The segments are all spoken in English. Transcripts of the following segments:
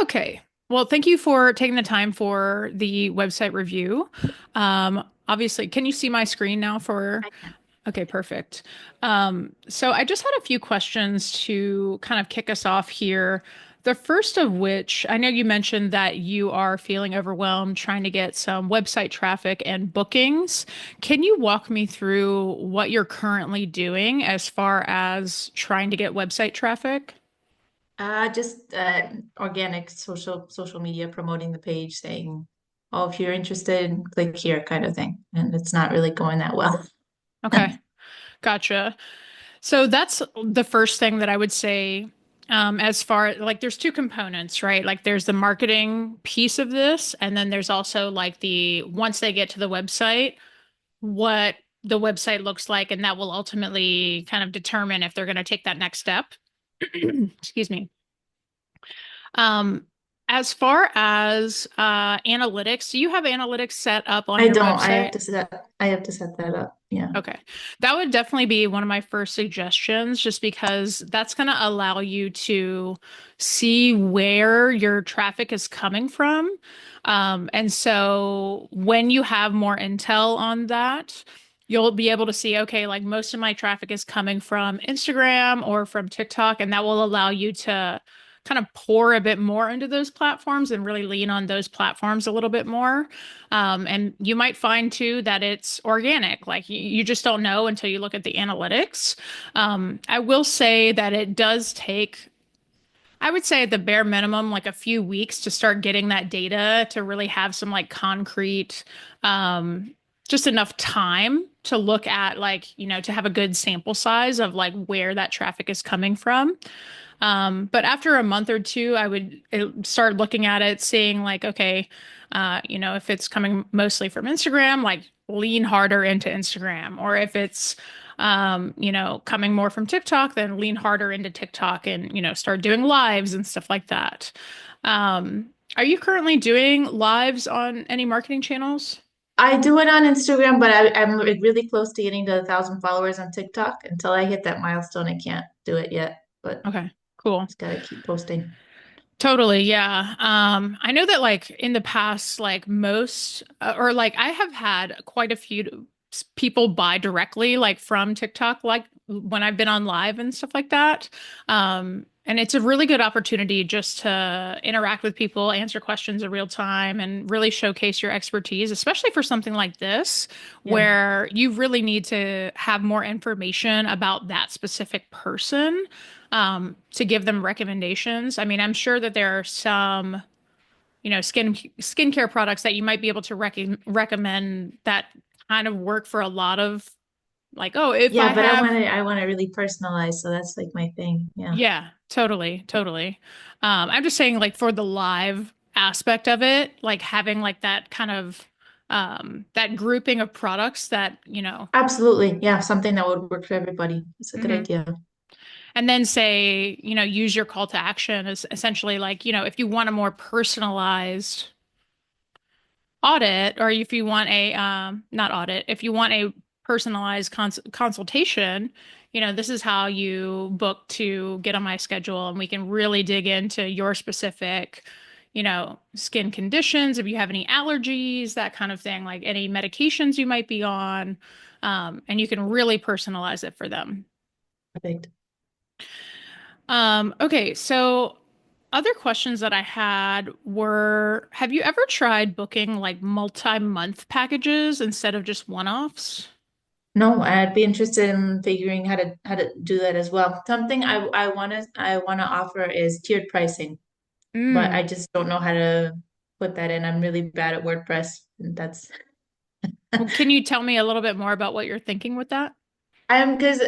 Okay. Well, thank you for taking the time for the website review. Obviously, can you see my screen now for? I can. Okay, perfect. So I just had a few questions to kind of kick us off here. The first of which, I know you mentioned that you are feeling overwhelmed trying to get some website traffic and bookings. Can you walk me through what you're currently doing as far as trying to get website traffic? Just organic social media promoting the page, saying, "Oh, if you're interested, click here," kind of thing. And it's not really going that well. Okay, gotcha. So that's the first thing that I would say, as far like there's two components, right? Like there's the marketing piece of this, and then there's also like the once they get to the website, what the website looks like, and that will ultimately kind of determine if they're going to take that next step. Excuse me. Um, as far as analytics, do you have analytics set up on I your don't. website? I have to set that up. Yeah. Okay. That would definitely be one of my first suggestions, just because that's going to allow you to see where your traffic is coming from. And so when you have more intel on that, you'll be able to see, okay, like most of my traffic is coming from Instagram or from TikTok, and that will allow you to kind of pour a bit more into those platforms and really lean on those platforms a little bit more. And you might find too that it's organic. Like you just don't know until you look at the analytics. I will say that it does take, I would say at the bare minimum, like a few weeks to start getting that data to really have some like concrete, just enough time to look at like, to have a good sample size of like where that traffic is coming from. But after a month or two, I would start looking at it, seeing like, okay, if it's coming mostly from Instagram, like lean harder into Instagram, or if it's, coming more from TikTok, then lean harder into TikTok and, start doing lives and stuff like that. Are you currently doing lives on any marketing channels? I do it on Instagram, but I'm really close to getting to 1,000 followers on TikTok. Until I hit that milestone, I can't do it yet. But Okay, cool. just gotta keep posting. Totally, yeah. I know that like in the past, like most, or like I have had quite a few people buy directly, like from TikTok, like when I've been on live and stuff like that. And it's a really good opportunity just to interact with people, answer questions in real time, and really showcase your expertise, especially for something like this, Yeah. where you really need to have more information about that specific person to give them recommendations. I mean, I'm sure that there are some, skincare products that you might be able to recommend that kind of work for a lot of like, oh, if I Yeah, but have, I want to really personalize, so that's like my thing. Yeah. yeah, totally, totally. I'm just saying like for the live aspect of it, like having like that kind of that grouping of products that, Absolutely. Yeah, something that would work for everybody. It's a good mhm. idea. And then say, use your call to action as essentially like, if you want a more personalized audit, or if you want a not audit, if you want a personalized consultation, this is how you book to get on my schedule, and we can really dig into your specific, skin conditions, if you have any allergies, that kind of thing, like any medications you might be on, and you can really personalize it for them. Perfect. Okay, so other questions that I had were, have you ever tried booking like multi-month packages instead of just one-offs? No, I'd be interested in figuring how to do that as well. Something I wanna offer is tiered pricing, but I Mm. just don't know how to put that in. I'm really bad at WordPress, and that's Well, can you tell me a little bit more about what you're thinking with that? because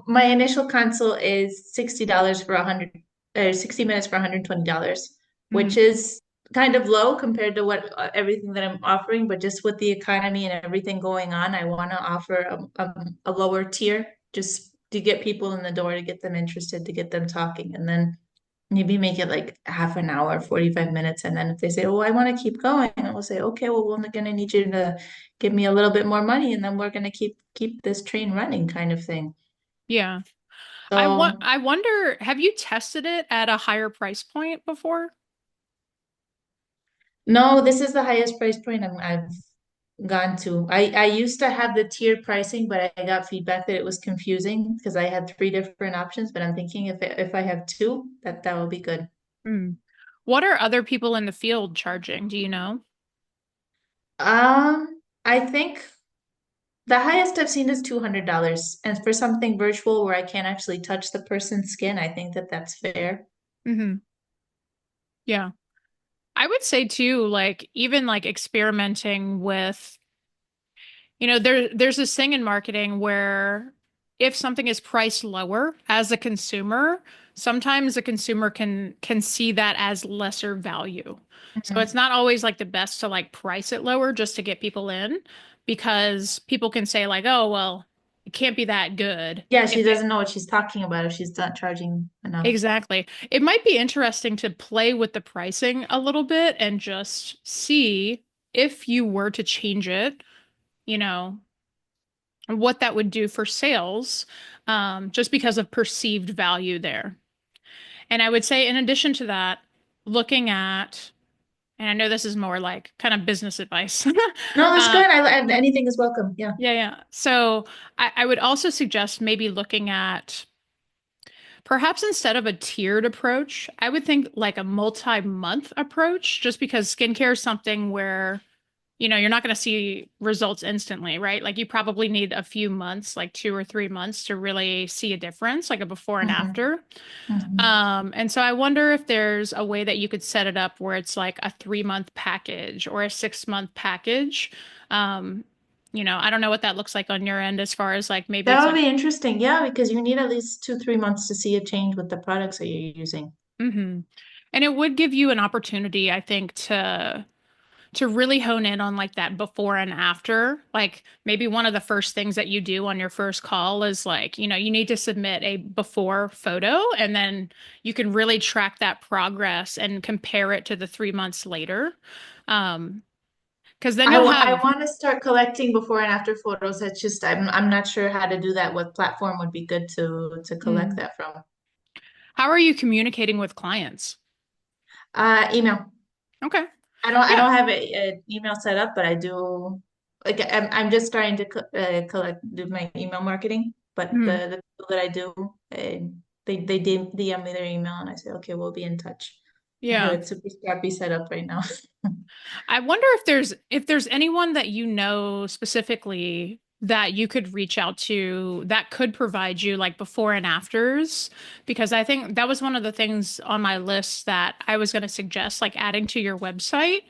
my initial consult is $60 for 100 or 60 minutes for $120, which Hmm. is kind of low compared to what everything that I'm offering, but just with the economy and everything going on, I want to offer a lower tier just to get people in the door, to get them interested, to get them talking, and then maybe make it like half an hour, 45 minutes. And then if they say, oh, I want to keep going, I will say, okay, well, we're going to need you to give me a little bit more money, and then we're going to keep this train running kind of thing. Yeah. So I wonder, have you tested it at a higher price point before? No, this is the highest price point I've gone to. I used to have the tiered pricing, but I got feedback that it was confusing because I had three different options. But I'm thinking if I have two, that will be good. Hmm. What are other people in the field charging? Do you know? I think the highest I've seen is $200, and for something virtual where I can't actually touch the person's skin, I think that that's fair. Hmm. Yeah. I would say too, like even like experimenting with, there's this thing in marketing where if something is priced lower as a consumer, sometimes a consumer can see that as lesser value. So it's Mhm. not always like the best to like price it lower just to get people in because people can say like, "Oh, well, it can't be that good." Yeah, If she it doesn't know what she's talking about if she's not charging enough. Exactly. It might be interesting to play with the pricing a little bit and just see if you were to change it, you know, what that would do for sales, just because of perceived value there. And I would say, in addition to that, looking at, and I know this is more like kind of business advice. No, that's uh, good. Anything is welcome. Yeah. yeah, yeah. So I would also suggest maybe looking at perhaps instead of a tiered approach, I would think like a multi-month approach, just because skincare is something where you're not going to see results instantly, right? Like you probably need a few months, like 2 or 3 months to really see a difference, like a before and Hmm. after. Hmm. And so I wonder if there's a way that you could set it up where it's like a 3 month package or a 6 month package. Um, I don't know what that looks like on your end as far as like maybe That it's would a be interesting. Yeah, because you need at least 2, 3 months to see a change with the products that you're using. hmm. And it would give you an opportunity, I think, to really hone in on like that before and after. Like maybe one of the first things that you do on your first call is like, you need to submit a before photo and then you can really track that progress and compare it to the 3 months later. Um, because then you'll I have, want to start collecting before and after photos. It's just I'm not sure how to do that. What platform would be good to collect mm, that from? how are you communicating with clients? Email. Okay. I Yeah. don't have a email set up, but I do. Like I'm just starting to do my email marketing. But Mm, the people that I do, they DM me their email, and I say, okay, we'll be in touch. I have yeah. it super scrappy set up right now. I wonder if there's anyone that you know specifically that you could reach out to that could provide you like before and afters, because I think that was one of the things on my list that I was going to suggest like adding to your website.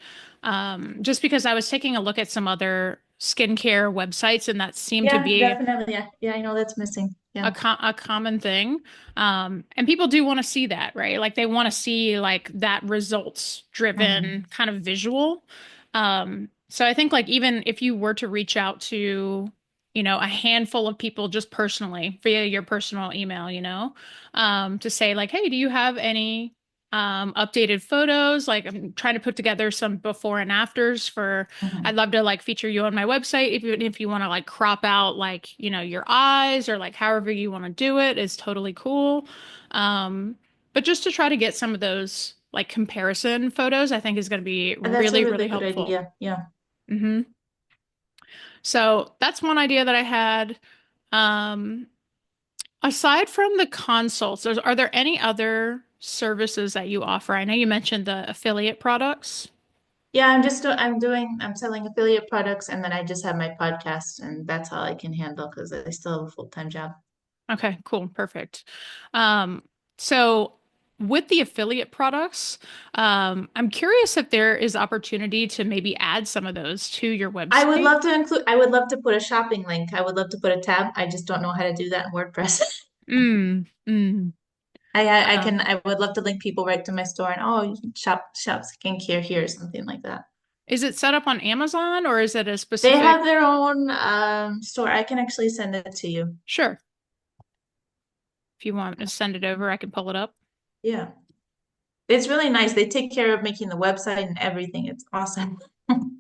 Just because I was taking a look at some other skincare websites and that seemed to Yeah, be definitely. Yeah, yeah, I know that's missing. a, Yeah. a common thing. And people do want to see that, right? Like they want to see like that results driven Mhm. kind of visual. So I think like even if you were to reach out to, a handful of people just personally via your personal email, to say like, hey, do you have any updated photos? Like I'm trying to put together some before and afters for I'd Mhm. love to like feature you on my website if you want to like crop out like, your eyes or like however you want to do it is totally cool. Um, but just to try to get some of those like comparison photos, I think is going to be That's a really, really really good helpful. idea. Yeah. Hmm. So that's one idea that I had. Um, Aside from the consults, are there any other services that you offer? I know you mentioned the affiliate products. Yeah, I'm selling affiliate products, and then I just have my podcast, and that's all I can handle because I still have a full-time job. Okay, cool, perfect. Um, so with the affiliate products, I'm curious if there is opportunity to maybe add some of those to your website. I would love to put a shopping link. I would love to put a tab. I just don't know how to do that in WordPress. Mm, mm. Um, I would love to link people right to my store and oh, you can shop skincare here or something like that. is it set up on Amazon or is it a They specific? have their own store. I can actually send it to you. Sure. If you want to send it over, I can pull it up. Yeah. It's really nice. They take care of making the website and everything. It's awesome. One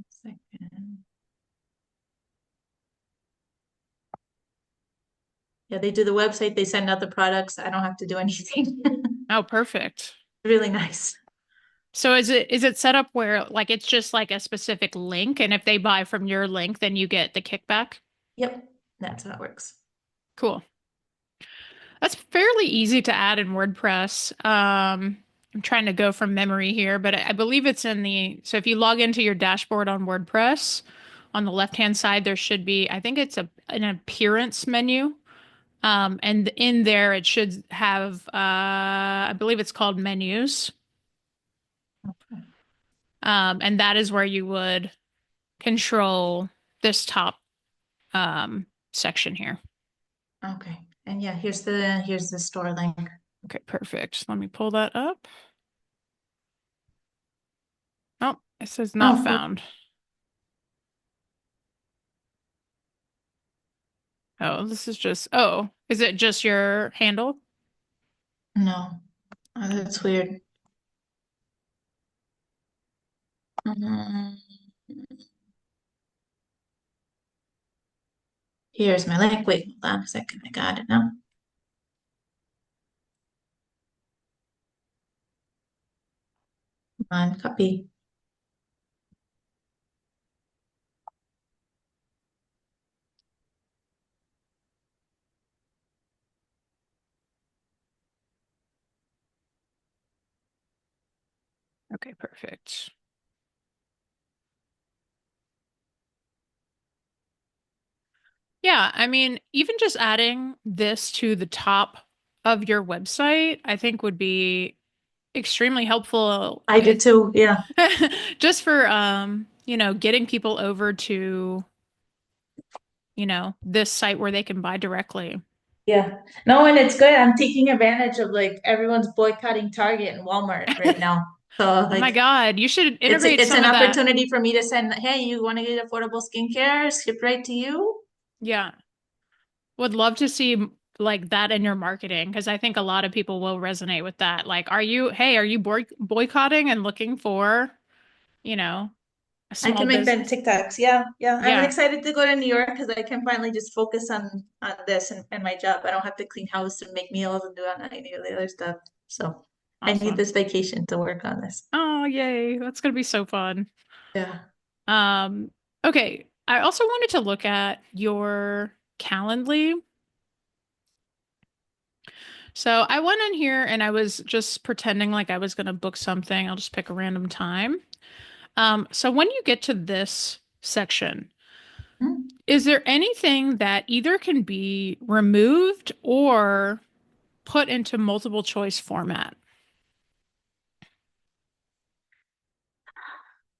second. Yeah, they do the website, they send out the products. I don't have to do anything. Oh, perfect. Really nice. So is it set up where like it's just like a specific link, and if they buy from your link, then you get the kickback? Yep, that's how it works. Cool. That's fairly easy to add in WordPress. I'm trying to go from memory here, but I believe it's in so if you log into your dashboard on WordPress, on the left-hand side, there should be, I think it's an appearance menu. And in there, it should have, I believe it's called menus. And that is where you would control this top, section here. Okay. And yeah, here's the store link. Okay, perfect. Let me pull that up. Oh, it says not Oh, cool. found. Oh, is it just your handle? No. Oh, that's weird. Um, Here's my link. Wait, hold on a second. I got it now. Come on, copy. Okay, perfect. Yeah, I mean, even just adding this to the top of your website, I think would be extremely helpful. I did too. Yeah. Just for getting people over to, this site where they can buy directly. Yeah. No, and it's good. I'm taking advantage of like everyone's boycotting Target and Walmart right now. So Oh my like God, you should it's integrate it's some an of that. opportunity for me to send, hey, you want to get affordable skincare? Ship right to you. Yeah. Would love to see like that in your marketing because I think a lot of people will resonate with that. Like, are you boycotting and looking for, you know, a I small can make them business? TikToks. Yeah, yeah. I'm Yeah, excited to go to New York because I can finally just focus on this and my job. I don't have to clean house and make meals and do any of the other stuff. So I need awesome. this vacation to work on this. Oh, yay. That's gonna be so fun. Yeah. Um, okay. I also wanted to look at your Calendly. So I went in here and I was just pretending like I was gonna book something. I'll just pick a random time. So when you get to this section, Hmm. is there anything that either can be removed or put into multiple choice format?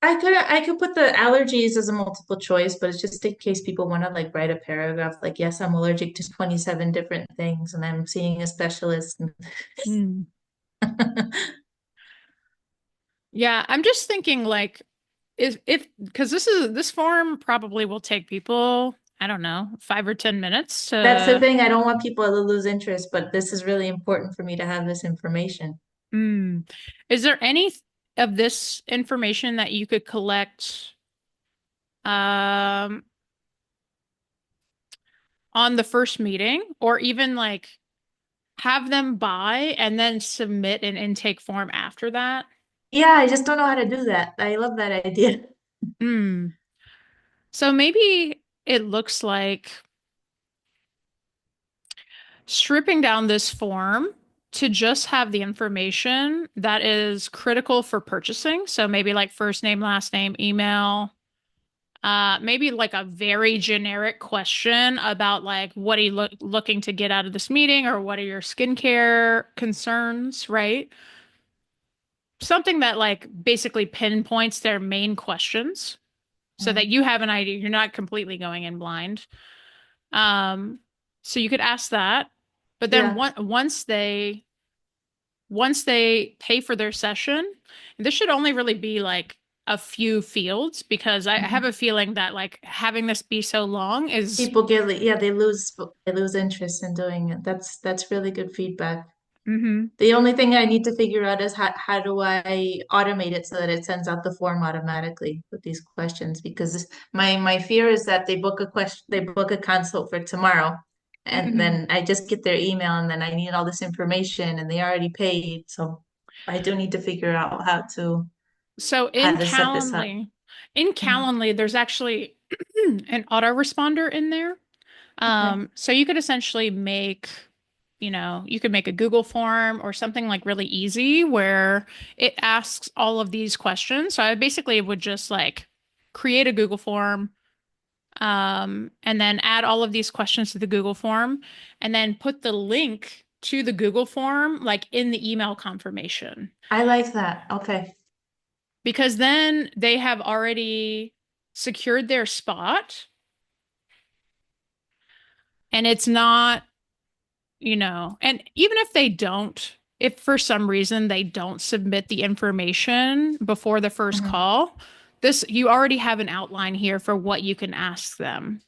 I could put the allergies as a multiple choice, but it's just in case people want to like write a paragraph like, yes, I'm allergic to 27 different things and I'm seeing a specialist. Hmm. Yeah, I'm just thinking like if because this form probably will take people, I don't know, 5 or 10 minutes That's the to. thing. I don't want people to lose interest, but this is really important for me to have this information. Hmm. Is there any of this information that you could collect um on the first meeting or even like have them buy and then submit an intake form after that? Yeah, I just don't know how to do that. I love that idea. Hmm. So maybe it looks like stripping down this form to just have the information that is critical for purchasing. So maybe like first name, last name, email, maybe like a very generic question about like what are you looking to get out of this meeting or what are your skincare concerns, right? Something that like basically pinpoints their main questions so that Mm. you have an idea. You're not completely going in blind. Um, so you could ask that, but then Yeah. once they pay for their session, this should only really be like a few fields because I have Mhm. a feeling that like having this be so long is. People get, yeah, they lose interest in doing it. That's really good feedback. Hmm. The only thing I need to figure out is how do I automate it so that it sends out the form automatically with these questions because my fear is that they book a consult for tomorrow and Hmm. then I just get their email and then I need all this information and they already paid. So I do need to figure out So how to set this up. In Mm, Calendly, there's actually an autoresponder in there. okay. So you could essentially you could make a Google form or something like really easy where it asks all of these questions. So I basically would just like create a Google form, and then add all of these questions to the Google form, and then put the link to the Google form like in the email confirmation. I like that. Okay. Because then they have already secured their spot and it's not, and even if they don't, if for some reason they don't submit the information before the first Mhm. call, this you already have an outline here for what you can ask them,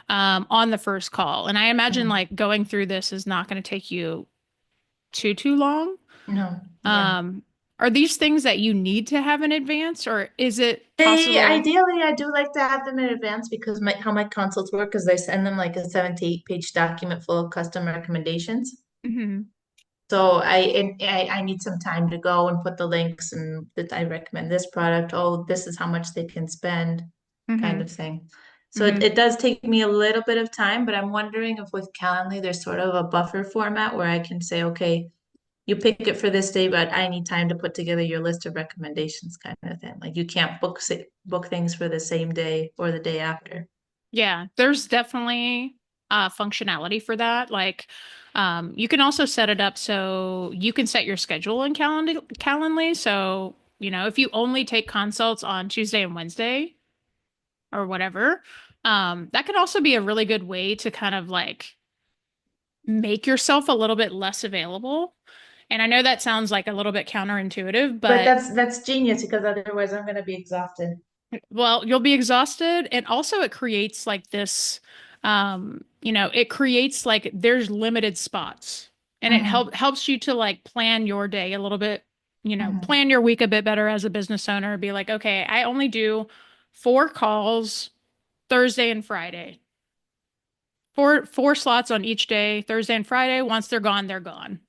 on the first call. And I imagine Mhm. like going through this is not going to take you too long. No, yeah. Um, are these things that you need to have in advance, or is it They possible? ideally, I do like to have them in advance because how my consults work is I send them like a 7 to 8 page document full of custom recommendations. Hmm. So I need some time to go and put the links and that I recommend this product. Oh, this is how much they can spend, kind Hmm. of thing. So Hmm. it does take me a little bit of time, but I'm wondering if with Calendly there's sort of a buffer format where I can say, okay, you pick it for this day, but I need time to put together your list of recommendations, kind of thing. Like you can't book things for the same day or the day after. Yeah, there's definitely functionality for that. Like, you can also set it up so you can set your schedule in Calendly. So, if you only take consults on Tuesday and Wednesday or whatever, that could also be a really good way to kind of like make yourself a little bit less available. And I know that sounds like a little bit counterintuitive, But but that's genius because otherwise I'm going to be exhausted. well, you'll be exhausted, and also it creates like this, it creates like there's limited spots, and it Hmm. helps you to like plan your day a little bit, Hmm. plan your week a bit better as a business owner. Be like, okay, I only do 4 calls Thursday and Friday, four slots on each day, Thursday and Friday. Once they're gone, they're gone.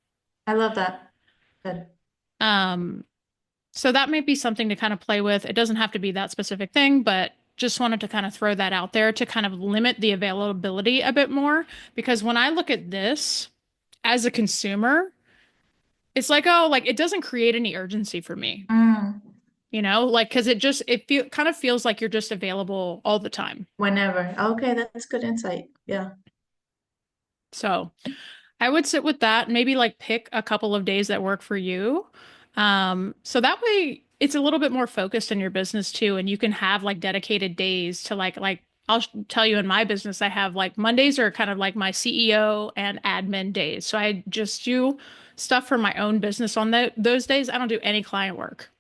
I love that. Good. Um, So that might be something to kind of play with. It doesn't have to be that specific thing, but just wanted to kind of throw that out there to kind of limit the availability a bit more. Because when I look at this as a consumer, it's like, oh, like it doesn't create any urgency for me, Mm, like because kind of feels like you're just available all the time. whenever. Okay, that's good insight. Yeah. So I would sit with that, maybe like pick a couple of days that work for you. So that way it's a little bit more focused in your business too, and you can have like dedicated days to like tell you in my business, I have like Mondays are kind of like my CEO and admin days. So I just do stuff for my own business on those days. I don't do any client work.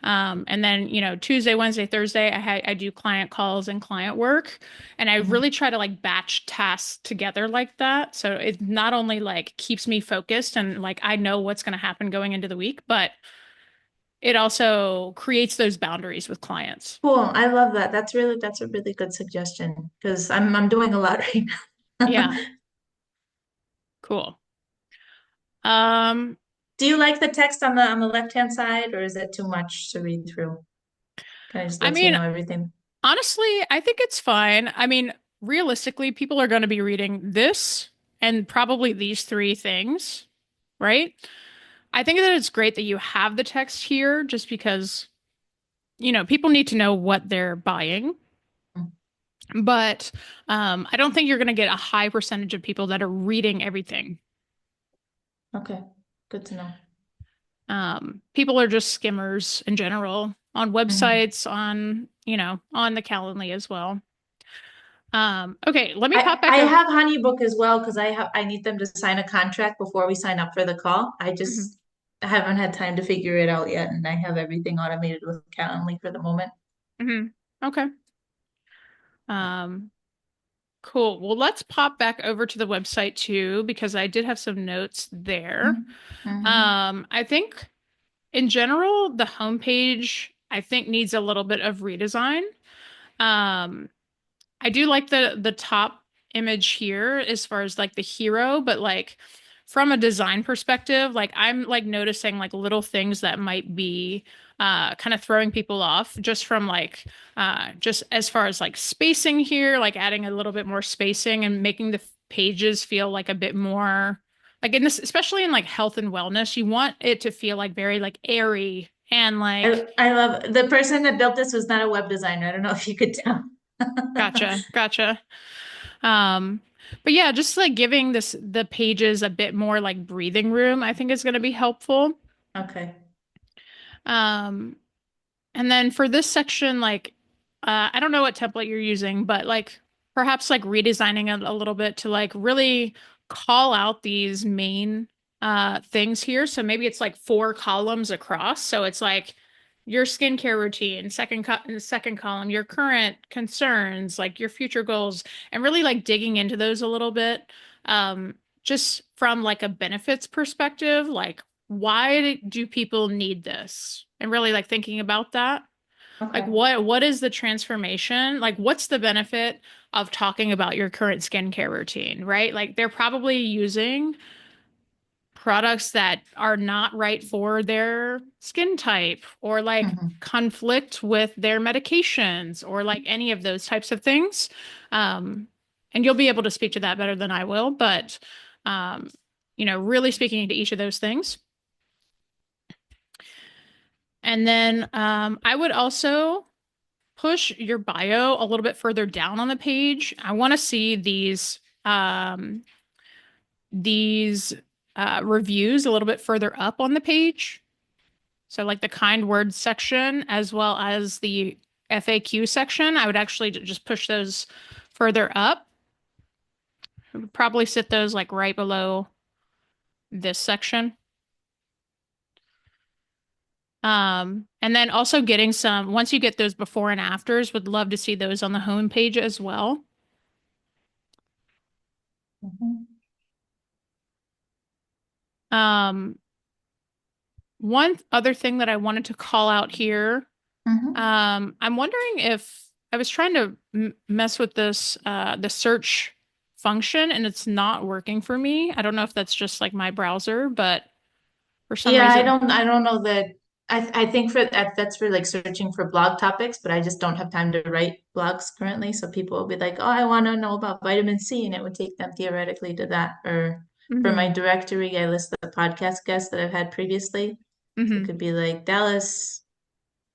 And then, Tuesday, Wednesday, Thursday, I do client calls and client work. And I Mhm. really try to like batch tasks together like that. So it not only like keeps me focused and like I know what's going to happen going into the week, but it also creates those boundaries with clients. Cool. I love that. That's a really good suggestion because I'm doing a lot right now. Yeah, cool. Um, Do you like the text on the left-hand side, or is it too much to read through? Kind of just I lets you mean, know everything. honestly, I think it's fine. I mean, realistically, people are going to be reading this and probably these three things, right? I think that it's great that you have the text here just because, people need to know what they're buying. Mm, But I don't think you're going to get a high percentage of people that are reading everything. okay, good to know. People are just skimmers in general on Mhm. websites, on the Calendly as well. Okay, let me pop I back over. have HoneyBook as well because I need them to sign a contract before we sign up for the call. I Mhm, just haven't had time to figure it out yet, and I have everything automated with Calendly for the moment. mhm. Okay. Um, cool. Well, let's pop back over to the website too, because I did have some notes there. Mm-hmm. I think in general, the homepage, I think needs a little bit of redesign. Um, I do like the top. image here as far as like the hero, but like from a design perspective, like I'm like noticing like little things that might be kind of throwing people off just from like just as far as like spacing here, like adding a little bit more spacing and making the pages feel like a bit more like in this, especially in like health and wellness, you want it to feel like very like airy and like I love the person that built this was not a web designer. I don't know if you could tell. gotcha, gotcha. Um, but yeah, just like giving this the pages a bit more like breathing room, I think is going to be helpful. Okay. Um, and then for this section, like, I don't know what template you're using, but like perhaps like redesigning it a little bit to like really call out these main things here. So maybe it's like four columns across. So it's like your skincare routine, in the second column, your current concerns, like your future goals, and really like digging into those a little bit. Just from like a benefits perspective, like why do people need this? And really like thinking about that. Like Okay. what is the transformation? Like what's the benefit of talking about your current skincare routine, right? Like they're probably using products that are not right for their skin type or like Mhm. conflict with their medications or like any of those types of things. Um, and you'll be able to speak to that better than I will, but um, really speaking to each of those things. And then I would also push your bio a little bit further down on the page. I want to see these reviews a little bit further up on the page. So like the kind words section as well as the FAQ section, I would actually just push those further up. I would probably sit those like right below this section. And then also getting some, once you get those before and afters, would love to see those on the home page as well. Mhm. Um, One other thing that I wanted to call out here, Mhm. I'm wondering if I was trying to m mess with this, the search function, and it's not working for me. I don't know if that's just like my browser, but for some Yeah, reason, I don't know that I think for that that's for like searching for blog topics, but I just don't have time to write blogs currently. So people will be like, "Oh, I want to know about vitamin C," and it would take them theoretically to that. Or for my hmm directory, I list the podcast guests that I've had previously. So it hmm could be like Dallas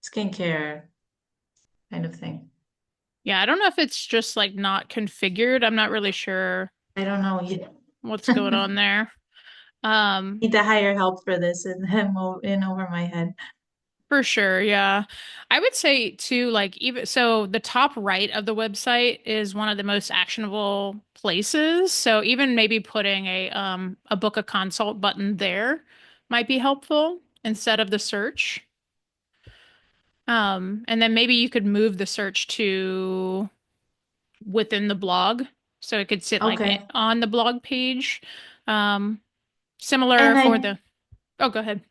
skincare kind of thing. Yeah, I don't know if it's just like not configured. I'm not really sure I don't know. You what's going on there. Um, need to hire help for this and in over my head. For sure, yeah. I would say too, like even so the top right of the website is one of the most actionable places. So even maybe putting a book a consult button there might be helpful instead of the search. And then maybe you could move the search to within the blog so it could sit like Okay. on the blog page. Um, Similar And for I the, oh, go ahead.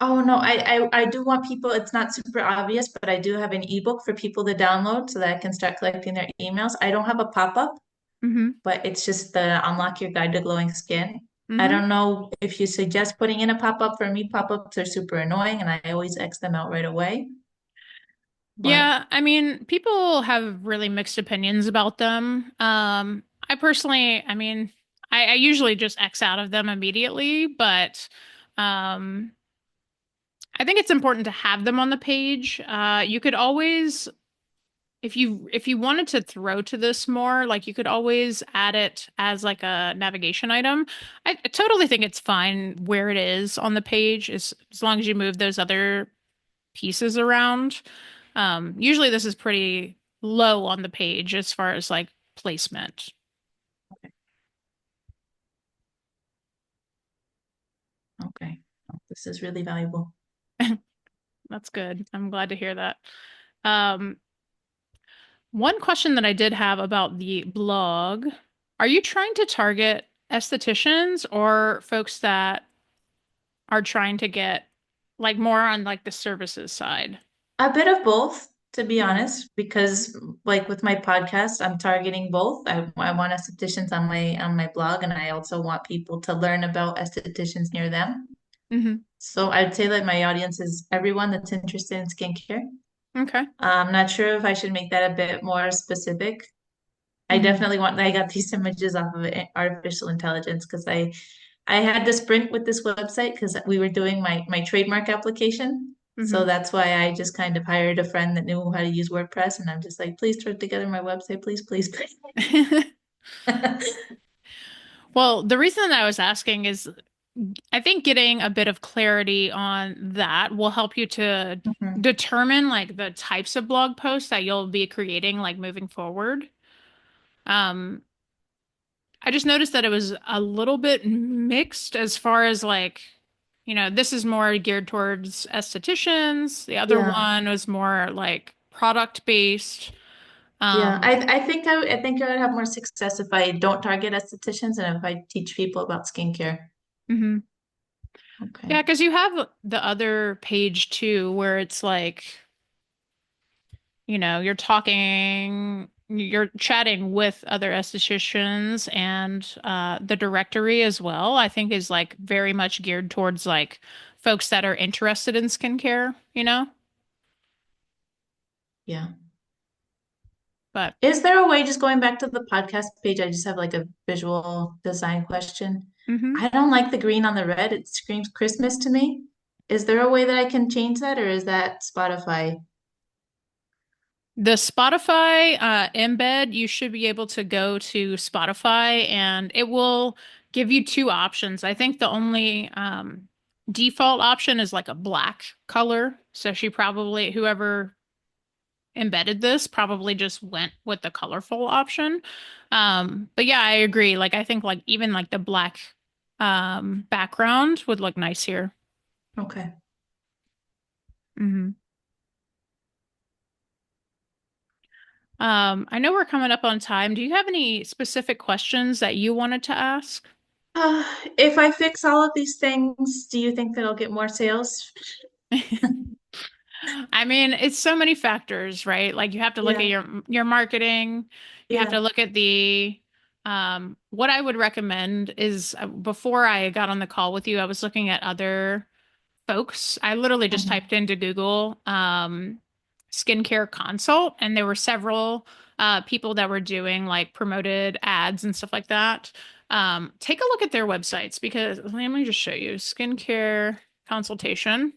Oh no, I do want people, it's not super obvious, but I do have an ebook for people to download so that I can start collecting their emails. I don't have a pop-up, Mm-hmm. but it's just the Unlock Your Guide to Glowing Skin. I Mm-hmm. don't know if you suggest putting in a pop-up. For me, pop-ups are super annoying and I always X them out right away. But Yeah, I mean, people have really mixed opinions about them. I personally, I mean, I usually just X out of them immediately, but um, I think it's important to have them on the page. You could always, if you wanted to throw to this more, like you could always add it as like a navigation item. I totally think it's fine where it is on the page, as long as you move those other pieces around. Usually this is pretty low on the page as far as like placement. okay, this is really valuable. That's good. I'm glad to hear that. Um, One question that I did have about the blog, are you trying to target estheticians or folks that are trying to get like more on like the services side? A bit of both. to be Hmm. honest, because like with my podcast, I'm targeting both. I want estheticians on my blog, and I also want people to learn about estheticians near them. Hmm. So I'd say that my audience is everyone that's interested in skincare. Okay. I'm not sure if I should make that a bit more specific. I Hmm. definitely want, I got these images off of artificial intelligence because I had to sprint with this website because we were doing my trademark application. So Hmm. that's why I just kind of hired a friend that knew how to use WordPress, and I'm just like, please throw together my website, please, please, please. Well, the reason that I was asking is I think getting a bit of clarity on that will help you to Mhm. determine like the types of blog posts that you'll be creating like moving forward. Um, I just noticed that it was a little bit mixed as far as like, this is more geared towards estheticians. The other Yeah, one was more like product based. yeah. Um, I think I would have more success if I don't target estheticians and if I teach people about skincare. mhm. Okay. Yeah, because you have the other page too, where it's like, you're chatting with other estheticians and the directory as well, I think is like very much geared towards like folks that are interested in skincare, you know? Yeah. But Is there a way, just going back to the podcast page, I just have like a visual design question. mhm. I don't like the green on the red. It screams Christmas to me. Is there a way that I can change that, or is that Spotify? The Spotify embed, you should be able to go to Spotify and it will give you two options. I think the only default option is like a black color. So whoever embedded this probably just went with the colorful option. But yeah, I agree. Like I think like even like the black background would look nice here. Okay. Hmm. I know we're coming up on time. Do you have any specific questions that you wanted to ask? Uh, if I fix all of these things, do you think that I'll get more sales? I mean, it's so many factors, right? Like you have to look at Yeah, your marketing. You have to yeah. look at the what I would recommend is before I got on the call with you, I was looking at other folks. I literally just Mhm. typed into Google skincare consult, and there were several people that were doing like promoted ads and stuff like that. Take a look at their websites because let me just show you skincare consultation.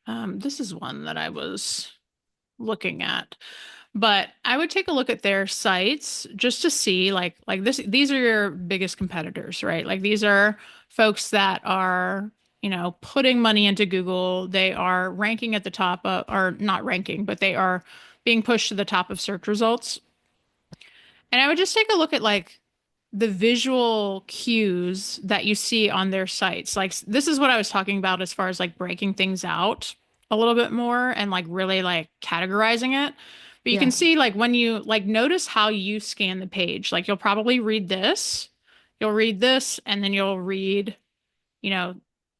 This is one that I was looking at. But I would take a look at their sites just to see like these are your biggest competitors, right? Like these are folks that are, putting money into Google. They are ranking at the top of, or not ranking, but they are being pushed to the top of search results. And I would just take a look at like the visual cues that you see on their sites. Like this is what I was talking about as far as like breaking things out a little bit more and like really like categorizing it. But you can Yeah, see like when you like notice how you scan the page. Like you'll probably you'll read this, and then you'll read, you know,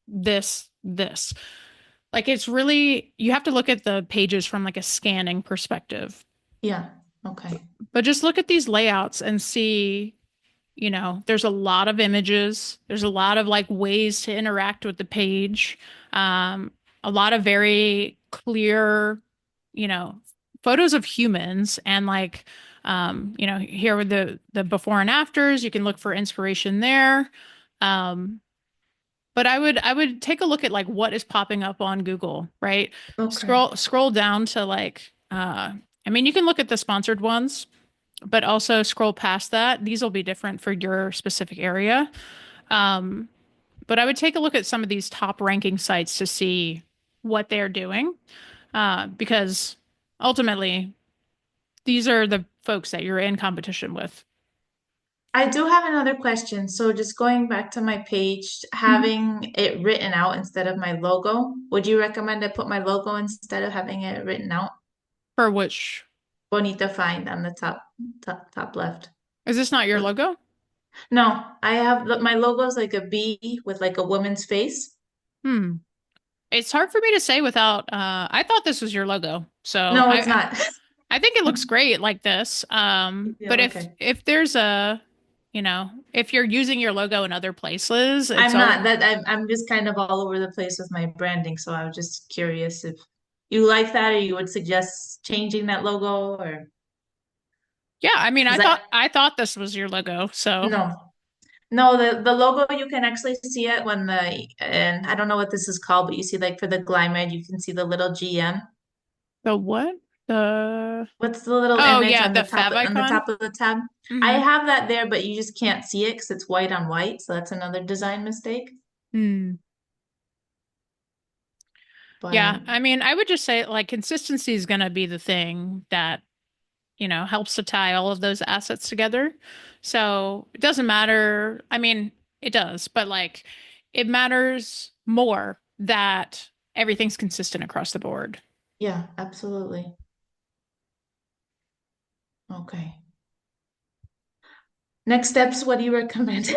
this. Like it's really you have to look at the pages from like a scanning perspective. yeah. Okay. But just look at these layouts and see, there's a lot of images. There's a lot of like ways to interact with the page. Um, a lot of very clear, you know, photos of humans and like, here with the before and afters. You can look for inspiration there. Um, but I would take a look at like what is popping up on Google, right? Okay. Scroll down to like, I mean, you can look at the sponsored ones, but also scroll past that. These will be different for your specific area. Um, but I would take a look at some of these top ranking sites to see what they're doing, because ultimately these are the folks that you're in competition with. I do have another question. So just going back to my page, Mhm. having it written out instead of my logo, would you recommend I put my logo instead of having it written out? For which, BonitaFind on the top left. is this not your With logo? no, I have my logo is like a bee with like a woman's face. Hmm. It's hard for me to say without I thought this was your logo. So No, it's not. I think it looks great like this. Yeah, But okay. if there's a, if you're using your logo in other places, it's I'm all not that I'm just kind of all over the place with my branding, so I was just curious if you like that or you would suggest changing that logo or yeah, I mean, because I I thought this was your logo. So no. No, the logo you can actually see it when and I don't know what this is called, but you see like for the Glymed, you can see the little GM. the what? The What's the little Oh image yeah, the fab on the icon. top of the tab? I Hmm. have that there, but you just can't see it because it's white on white, so that's another design mistake. Hmm. But Yeah, I mean, I would just say like consistency is going to be the thing that, helps to tie all of those assets together. So it doesn't matter. I mean, it does, but like it matters more that everything's consistent across the board. yeah, absolutely. Okay. Next steps, what do you recommend?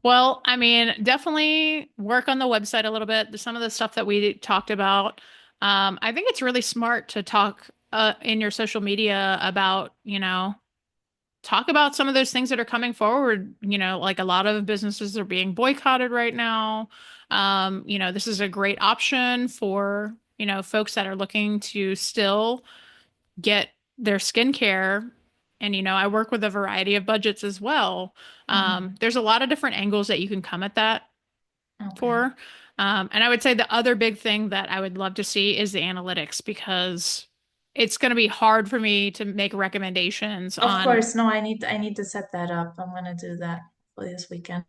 Well, I mean, definitely work on the website a little bit. Some of the stuff that we talked about. I think it's really smart to talk in your social media about, talk about some of those things that are coming forward. Like a lot of businesses are being boycotted right now. This is a great option for, folks that are looking to still get their skincare. And, I work with a variety of budgets as well. Mhm. There's a lot of different angles that you can come at that Okay. for. And I would say the other big thing that I would love to see is the analytics because it's going to be hard for me to make recommendations Of on. course, no, I need to set that up. I'm gonna do that for this weekend.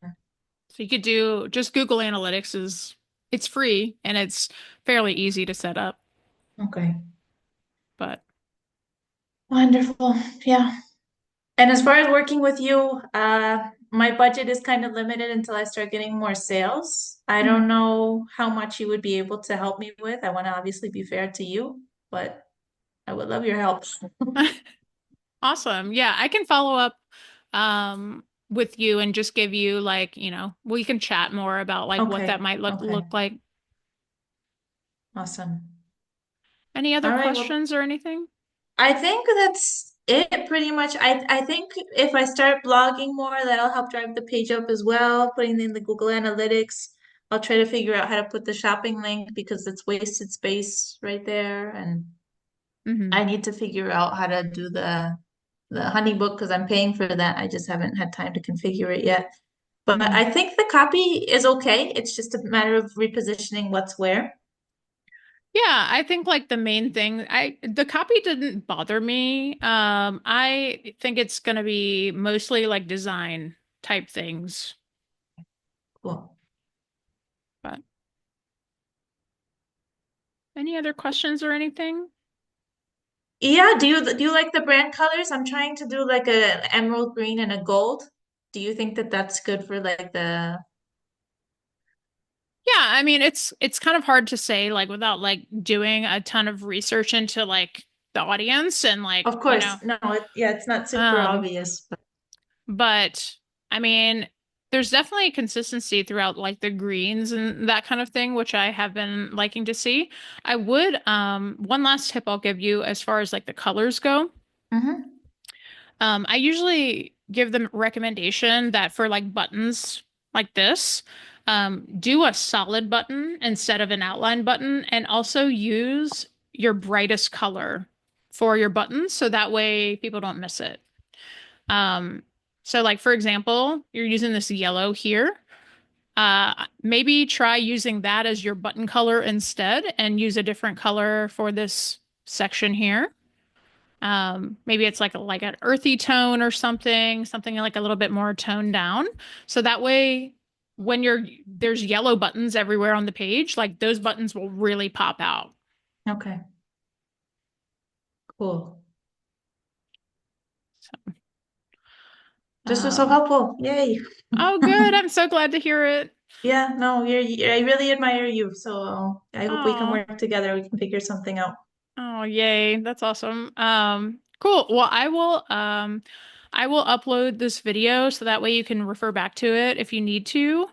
So you could do just Google Analytics is it's free and it's fairly easy to set up. Okay. But Wonderful. Yeah. And as far as working with you, my budget is kind of limited until I start getting more sales. I don't Mhm. know how much you would be able to help me with. I want to obviously be fair to you, but I would love your help. Awesome. Yeah, I can follow up with you and just give you like, we can chat more about like what that Okay. might look Okay. like. Awesome. Any other All right. Well, questions or anything? I think that's it pretty much. I think if I start blogging more, that'll help drive the page up as well, putting in the Google Analytics. I'll try to figure out how to put the shopping link because it's wasted space right there. And Hmm. I need to figure out how to do the honey book because I'm paying for that. I just haven't had time to configure it yet. But Hmm. I think the copy is okay. It's just a matter of repositioning what's where. Yeah, I think like the main thing, the copy didn't bother me. I think it's gonna be mostly like design type things. Cool. But any other questions or anything? Yeah, do you like the brand colors? I'm trying to do like a emerald green and a gold. Do you think that that's good for like the Yeah, I mean it's kind of hard to say like without like doing a ton of research into like the audience and like, Of course. No, yeah, it's not super um obvious, but but I mean there's definitely consistency throughout like the greens and that kind of thing, which I have been liking to see. I would one last tip I'll give you as far as like the colors go. hmm. I usually give them recommendation that for like buttons like this, do a solid button instead of an outline button, and also use your brightest color for your buttons so that way people don't miss it. Um, so like for example, you're using this yellow here. Maybe try using that as your button color instead and use a different color for this section here. Maybe it's like an earthy tone or something like a little bit more toned down. So that way, when there's yellow buttons everywhere on the page, like those buttons will really pop out. Okay, cool. This was so Um, helpful. Yay. oh, good. I'm so glad to hear it. Yeah, no, I really admire you. So I hope we can Oh, work together. We can figure something out. oh, yay. That's awesome. Cool. Well, I will upload this video so that way you can refer back to it if you need to.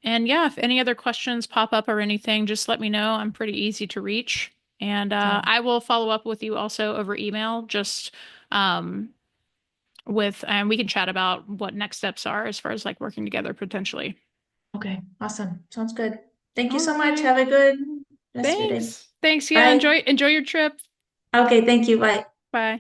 And yeah, if any other questions pop up or anything, just let me know. I'm pretty easy to reach. And So, I will follow up with you also over email, just um, and we can chat about what next steps are as far as like working together potentially. okay, awesome. Sounds good. Thank you All so much. right. Have a good rest of your day. Thanks. Thanks. Yeah, Bye. enjoy your trip. Okay, thank you. Bye. Bye.